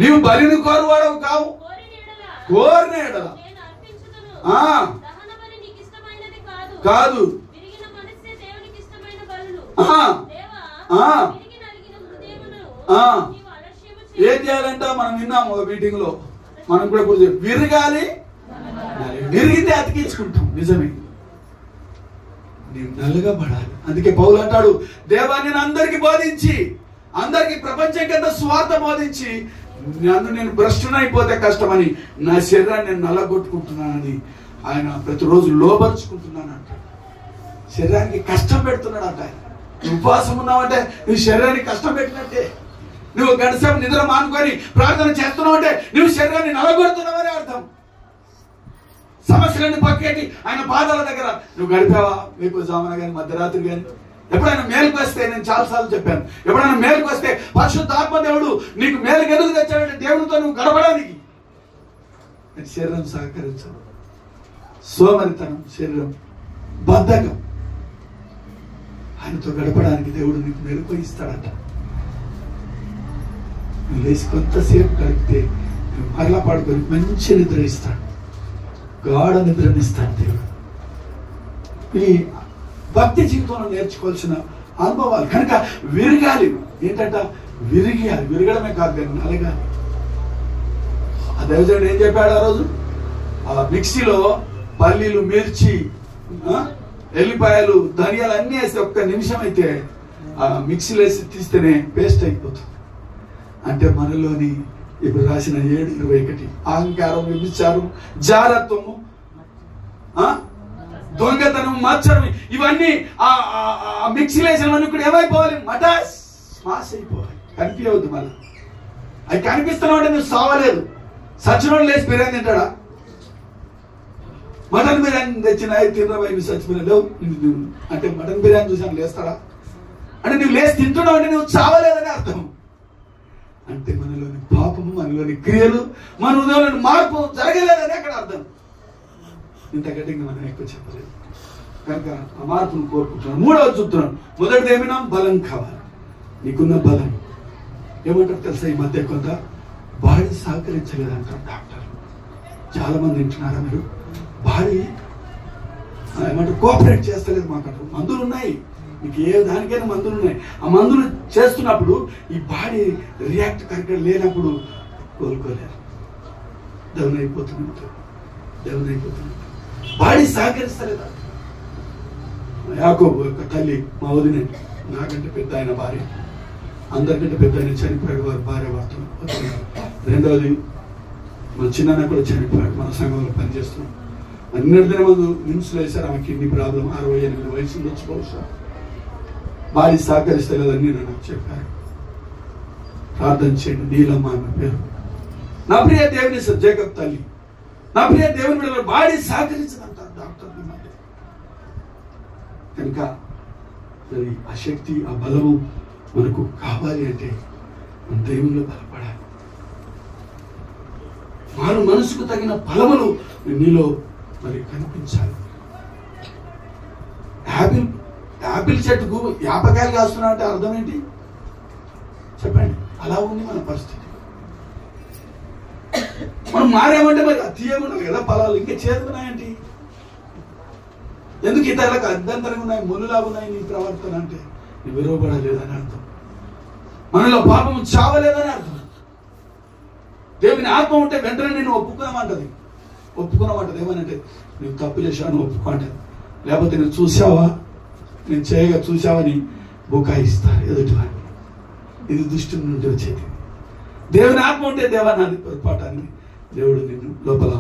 నీవు బలిని కోరువాడవు కావు, కోరిన ఎడల కాదు. ఏం చేయాలంట? మనం విన్నాము ఒక మీటింగ్ లో, మనం కూడా విరగాలి, విరిగితే అతికించుకుంటాం. నిజమే, నీవు నల్లగా పడాలి. అందుకే పౌలు అంటాడు, దేవా నేను అందరికి బోధించి, అందరికి ప్రపంచం కింద స్వార్థ బోధించి నన్ను నేను భ్రష్టునైపోతే కష్టమని నా శరీరాన్ని నేను నల్లగొట్టుకుంటున్నానని ఆయన ప్రతిరోజు లోపరుచుకుంటున్నానంట. శరీరానికి కష్టం పెడుతున్నాడంట ఆయన. ఉపవాసం ఉన్నావంటే నువ్వు శరీరానికి కష్టం పెట్టినట్టే. నువ్వు గంటసేపు నిద్ర మానుకొని ప్రార్థన చేస్తున్నావు అంటే నువ్వు శరీరాన్ని నలగొడుతున్నావని అర్థం. సమస్యలన్నీ పక్కేటి ఆయన పాదాల దగ్గర నువ్వు గడిపావా? మీకు జామున కానీ మధ్యరాత్రి కానీ ఎప్పుడైనా మేలుకు వస్తే, నేను చాలాసార్లు చెప్పాను, ఎప్పుడైనా మేలుకు వస్తే పరిశుద్ధాత్మ దేవుడు నీకు మేలు ఎదుగు తెచ్చాడంటే దేవుడితో నువ్వు గడపడానికి శరీరం సహకరించదు. సోమరితనం, శరీరం బద్ధకం, ఆయనతో గడపడానికి దేవుడు నీకు మెరుపు ఇస్తాడట. నువ్వు లేచి కొంతసేపు గడిపితే నువ్వు మరలా పడుకొని మంచి నిద్ర ఇస్తాడు, గాఢ నిద్రనిస్తాడు దేవుడు. ఈ భక్తి జీవితంలో నేర్చుకోవాల్సిన అనుభవాలు కనుక విరగాలి. ఏంటంట? విరిగాలి. విరగడమే కాదు కానీ నలగాలి. ఆ దైవజనుడు ఏం చెప్పాడు ఆ రోజు? ఆ మిక్సీలో పల్లీలు, మిర్చి, ఎల్లిపాయలు, ధనియాలు అన్నీ వేస్తే ఒక్క నిమిషం అయితే ఆ మిక్సీలో వేసి తీస్తేనే పేస్ట్ అయిపోతుంది. అంటే మనలోని ఇప్పుడు రాసిన 7:21 అహంకారం, వ్యభిచారం, జారత్వము, దొంగతనం, మచ్చరం, ఇవన్నీ ఆ మిక్సీలో వేసినవన్నీ కూడా ఏమైపోవాలి? మటాస్ మాస్ అయిపోవాలి. కనిపించవద్దు. మళ్ళీ అవి కనిపిస్తున్నావు అంటే నువ్వు సావలేదు. సచ్చినోడు లేచి బిర్యానీ తింటాడా? మటన్ బిర్యానీ తెచ్చిన తినరాబాయి నువ్వు చచ్చిపోయినా లేవు అంటే మటన్ బిర్యానీ చూసాను లేస్తాడా అంటే నువ్వు లేచి తింటున్నావు అంటే నువ్వు చావలేదని అర్థం. అంటే మనలోని పాపము, మనలోని క్రియలు, మన హృదయంలోని మార్పు జరగలేదని అక్కడ అర్థం. ఇంత గట్టిగా మనం ఎక్కువ చెప్పలేదు కనుక ఆ మార్పును కోరుకుంటున్నాను. 3వది చూస్తున్నాను. మొదటిది ఏమైనా బలం కావాలి. నీకున్న బలం ఏమంటారు తెలుసా? ఈ మధ్య కొంత బాడీ సహకరించలేదంటారు డాక్టర్. చాలా మంది వింటున్నారా మీరు? బాడీ ఏమంటారు కోఆపరేట్ చేస్తలేదు మాకంటారు. మందులు ఉన్నాయి, మీకు ఏ దానికైనా మందులు ఉన్నాయి. ఆ మందులు చేస్తున్నప్పుడు ఈ బాడీ రియాక్ట్ కరెక్ట్గా లేనప్పుడు కోలుకోలేరు, డౌన్ అయిపోతున్నట్టు. బాడీ సహకరిస్తలేదా? యాకోబు యొక్క తల్లి, మా వదిన, నాకంటే పెద్ద ఆయన భార్య, అందరికంటే పెద్ద ఆయన చనిపోయాడు. వారి భార్య వార్తలు. రెండవది మన చిన్న కూడా చనిపోయాడు. మన సంఘంలో పనిచేస్తున్నాం. అన్నిటిదిన మందు నిమ్స్లో వేశారు. ఆమె కిడ్నీ ప్రాబ్లం, 68 వయసు ఉండొచ్చు బహుశా. బాడీ సహకరిస్తలేదని నాకు చెప్పారు. ప్రార్థన చేయండి. నీలమ్మ ఆమె పేరు. నా ప్రియ దేవుని జేకబ్ తల్లి, నా ప్రియ దేవుని బిడ్డలు బాడీ సహకరించదంటారు డాక్టర్. కనుక ఆ శక్తి, ఆ బలము మనకు కావాలి అంటే మన దేవునిలో బలపడాలి. వారు మనసుకు తగిన బలములు నీలో మరి కనిపించాలి. యాపిల్ చెట్టుకు యాపకాయలు కాస్తున్నా అంటే అర్థం ఏంటి చెప్పండి? అలా ఉంది మన పరిస్థితి. మనం మారేమంటే మరి తీయకుండా కదా ఫలాలు, ఇంకా చేదుకున్నాయండి. ఎందుకు ఇతరులకు అర్థంతరంగా ఉన్నాయి, మునులాగా ఉన్నాయి నీ ప్రవర్తన అంటే నువ్వు విరవబడలేదని అర్థం. మనలో పాపము చావలేదని అర్థం. దేవుని ఆత్మ ఉంటే వెంటనే నేను ఒప్పుకున్నామంటది. ఏమనంటే నువ్వు తప్పు చేశావు ఒప్పుకో అంటది. లేకపోతే నువ్వు చూసావా, నేను చేయగా చూసావని బుకాయిస్తారు ఎదుటివాడిని. ఇది దుష్టి నుండి వచ్చేది. దేవుని ఆత్మ ఉంటే దేవా నాది పొరపాటాన్ని దేవుడు నిన్ను లోపల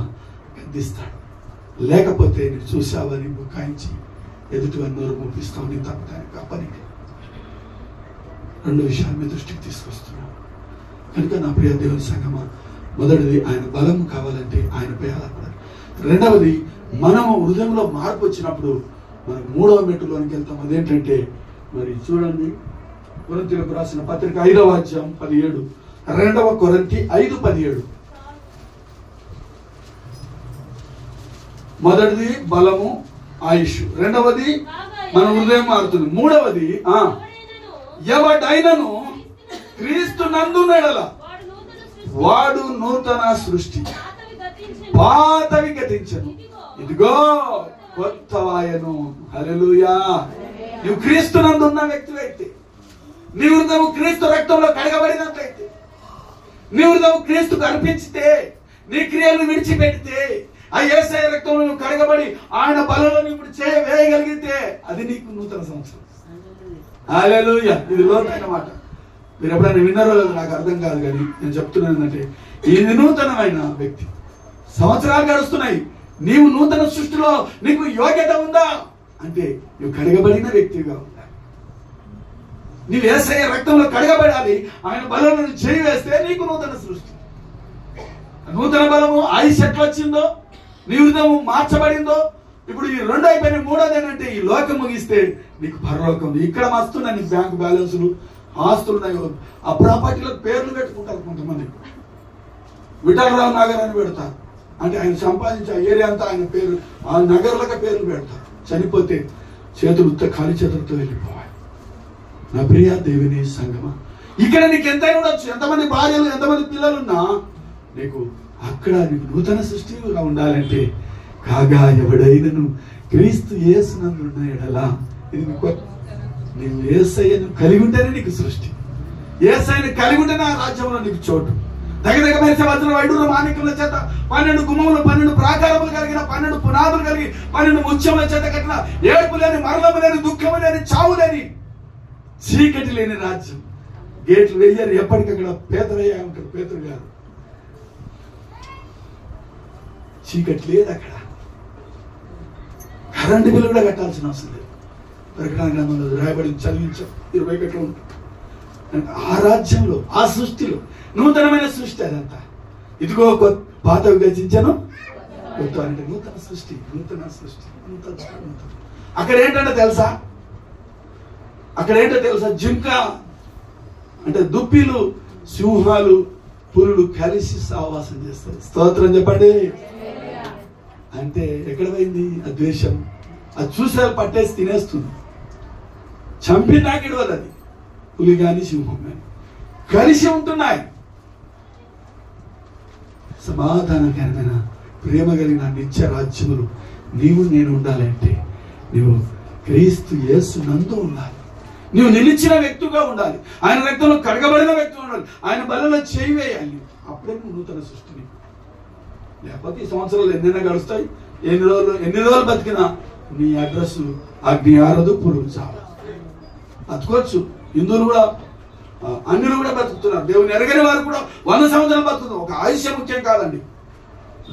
గద్దిస్తాడు. లేకపోతే నేను చూసావని బుకాయించి ఎదుటివాడిని నోరు పంపిస్తావు. నీ తప్పడానికి ఆ పనికి 2 విషయాలు మీ దృష్టికి తీసుకొస్తున్నాను. కనుక నా ప్రియ దేవుని సంగమా, మొదటిది ఆయన బలం కావాలంటే ఆయనపై ఆధారపడాలి. రెండవది మనము హృదయంలో మార్పు వచ్చినప్పుడు మనం 3వ మెట్టులోనికి వెళ్తాం. అదేంటంటే మరి చూడండి, కొరింథీయులకు రాసిన పత్రిక 5వ అధ్యాయం 17, 2వ కొరింథీ 5:17. మొదటిది బలము, ఆయుష్. రెండవది మన హృదయం మారుతుంది. మూడవది ఎవడైనను క్రీస్తు నందున్నడల వాడు నూతన సృష్టి, పాతవి గతించను, ఇదిగో కొత్తవాయను. హల్లెలూయా. నువ్వు క్రీస్తు నందున్న వ్యక్తివైతే, నీ హృదయం క్రీస్తు రక్తంలో కడగబడినట్లయితే, నీ హృదయం క్రీస్తుకు అర్పించితే, నీ క్రియలను విడిచిపెడితే, ఆ యేసయ్య రక్తంలో నువ్వు కడగబడి ఆయన బలంలో ఇప్పుడు వేయగలిగితే అది నీకు నూతన సంవత్సరం. హల్లెలూయా. ఇది లోతైన మాట. మీరు ఎప్పుడైనా విన్నారో లేదో నాకు అర్థం కాదు, కానీ నేను చెప్తున్నాను ఏంటంటే ఇది నూతనమైన వ్యక్తి. సంవత్సరాలు గడుస్తున్నాయి, నీవు నూతన సృష్టిలో నీకు యోగ్యత ఉందా అంటే నువ్వు కడగబడిన వ్యక్తిగా ఉండాలి. నీవు యేసయ్య రక్తంలో కడగబడాలి, ఆయన బలంలో చేయి వేస్తే నీకు నూతన సృష్టి. నూతన బలము ఆయుష్ ఎట్లా వచ్చిందో, నీ హృదయం మార్చబడిందో. ఇప్పుడు ఈ 2 అయిపోయిన 3వది ఏంటంటే ఈ లోకం ముగిస్తే నీకు పరలోకం. ఇక్కడ మస్తున్నాయి నీకు బ్యాంకు బ్యాలెన్సులు, ఆస్తులు ఉన్నాయి. ఆ ప్రాపర్టీలకు పేర్లు పెట్టుకుంటారు కొంతమంది. విఠలరావు నగర్ అని పెడతారు, అంటే ఆయన సంపాదించే ఏరియా అంతా ఆయన పేరు, ఆ నగర్లకు పేర్లు పెడతారు. చనిపోతే చేతులు ఖాళీ చేతులతో వెళ్ళిపోవాలి. నా ప్రియ దేవుని సంగమా, ఇక్కడ నీకు ఎంతైనా ఉండొచ్చు, ఎంతమంది భార్యలు, ఎంతమంది పిల్లలున్నా నీకు అక్కడ నీకు నూతన సృష్టిగా ఉండాలంటే కాగా ఎవడైనను క్రీస్తు యేసునందున్న ఎడల, ఇది నీవు యేసయ్యను కలిగి ఉంటేనే నీకు సృష్టి. యేసయ్యను కలిగి ఉంటేనే ఆ రాజ్యంలో నీకు చోటు. దగ్గర మెరిసే వజ్ర వైడూర మాణిక్యముల చేత 12 గుమ్మములు, 12 ప్రాకారములు కలిగిన, 12 పునాదులు కలిగి, 12 ముత్యముల చేత కట్టిన, ఏడుపు లేని, మరణము లేని, దుఃఖము లేని, చావు లేని, చీకటి లేని రాజ్యం. గేట్లు వెయ్యారు, ఎప్పటికక్కడ పేదరయ్యా ఉంటారు. పేదరు గారు చీకటి లేదు అక్కడ. కరెంటు బిల్లు కూడా కట్టాల్సిన అవసరం లేదు. ప్రకటన గ్రంథంలో రాయబడి చదివించాం 20 గంటలు ఉంటుంది. ఆ రాజ్యంలో, ఆ సృష్టిలో నూతనమైన సృష్టి అదంతా. ఇదిగో పాతవి గతించను, కొత్త అంటే నూతన సృష్టి, నూతన సృష్టి. అక్కడ ఏంటంటే తెలుసా, జింక అంటే దుప్పిలు, సింహాలు, పులులు కలిసి సహవాసం చేస్తారు. స్తోత్రం చెప్పండి. అంటే ఎక్కడ పోయింది ఆ ద్వేషం? అది చూసే పట్టేసి తినేస్తుంది. చంపి నాకిడవదు అది. పులి కానీ సింహం కానీ కలిసి ఉంటున్నాయి. సమాధానకరమైన ప్రేమ కలిగిన నిత్య రాజ్యములు నీవు నేను ఉండాలంటే నీవు క్రీస్తు యేసు నందు ఉండాలి. నీవు నిలిచిన వ్యక్తిగా ఉండాలి. ఆయన రక్తంలో కడగబడిన వ్యక్తిగా ఉండాలి. ఆయన బలలో చేయి వేయాలి. అప్పుడే నువ్వు నూతన సృష్టిని. లేకపోతే ఈ సంవత్సరాలు ఎన్నైనా గడుస్తాయి, ఎన్ని రోజులు బతికినా నీ అడ్రస్ అగ్ని ఆరదు, పురుగు చాలు. బతుకోవచ్చు. హిందువులు కూడా, అన్యులు కూడా బతుకుతున్నారు. దేవుని ఎరగని వారు కూడా 100 సంవత్సరాలు బతుకుతున్నారు. ఒక ఆయుష్యం ముఖ్యం కాదండి.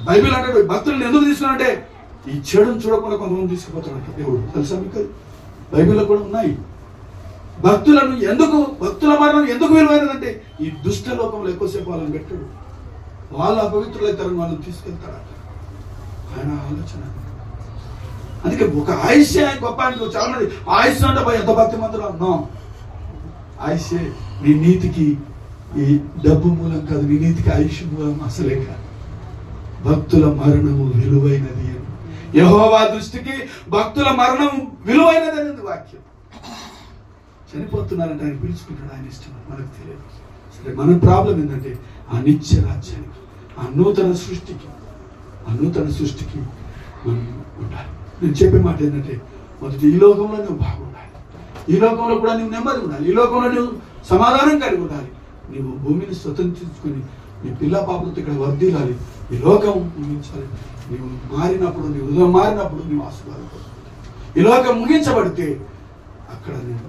బైబిల్ అంటే భక్తులను ఎందుకు తీసుకున్నారంటే ఈ చెడును చూడకుండా కొంతమంది తీసుకుపోతాడంట దేవుడు. తెలుసా మీకు? బైబిల్లో కూడా ఉన్నాయి. భక్తుల మరణం ఎందుకు విలువైనదంటే ఈ దుష్ట లోకంలో ఎక్కువసేపు వాళ్ళని పెట్టాడు. వాళ్ళు అపవిత్రులైతారని వాళ్ళని తీసుకెళ్తారట. ఆయన ఆలోచన. అందుకే ఒక ఆయుష్ గొప్ప అంటే చాలా మంది ఆయుష్ అంటే ఎంత భక్తి మంత్రులు అన్నాం. ఆయుషే నీ నీతికి ఈ డబ్బు మూలం కాదు, నీ నీతికి ఆయుష్ మూలం అసలే కాదు. భక్తుల మరణము విలువైనది. యెహోవా దృష్టికి భక్తుల మరణం విలువైనది అనేది వాక్యం. చనిపోతున్నారంటే ఆయన పిలుచుకుంటాడు, ఆయన ఇష్టం, మనకు తెలియదు. సరే, మన ప్రాబ్లం ఏంటంటే ఆ నిత్య రాజ్యానికి, ఆ నూతన సృష్టికి మనం ఉండాలి. నేను చెప్పే మాట ఏంటంటే మొదటి ఈ లోకంలో నువ్వు బాగుండాలి, ఈ లోకంలో కూడా నువ్వు నెమ్మది ఉండాలి, ఈ లోకంలో నువ్వు సమాధానం కలిగి ఉండాలి. నువ్వు భూమిని స్వతంత్రించుకొని నీ పిల్ల పాపలతో ఇక్కడ వర్ధిల్లాలి, ఈ లోకం ముగించాలి. నీవు మారినప్పుడు, నీ హృదయం మారినప్పుడు నీవు ఆశీర్వాదపడుతుంది. ఈ లోకం ముగించబడితే అక్కడ నేను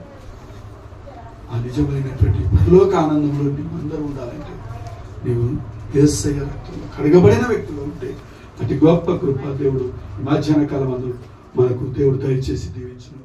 ఆ నిజమైనటువంటి పరలోక ఆనందంలో నీవు అందరూ ఉండాలంటే నీవు యేసయ్య రక్తంలో కడగబడిన వ్యక్తులు ఉంటే అతి గొప్ప కృప దేవుడు మధ్యాహ్న కాలం మనకు దేవుడు దయచేసి దీవించును.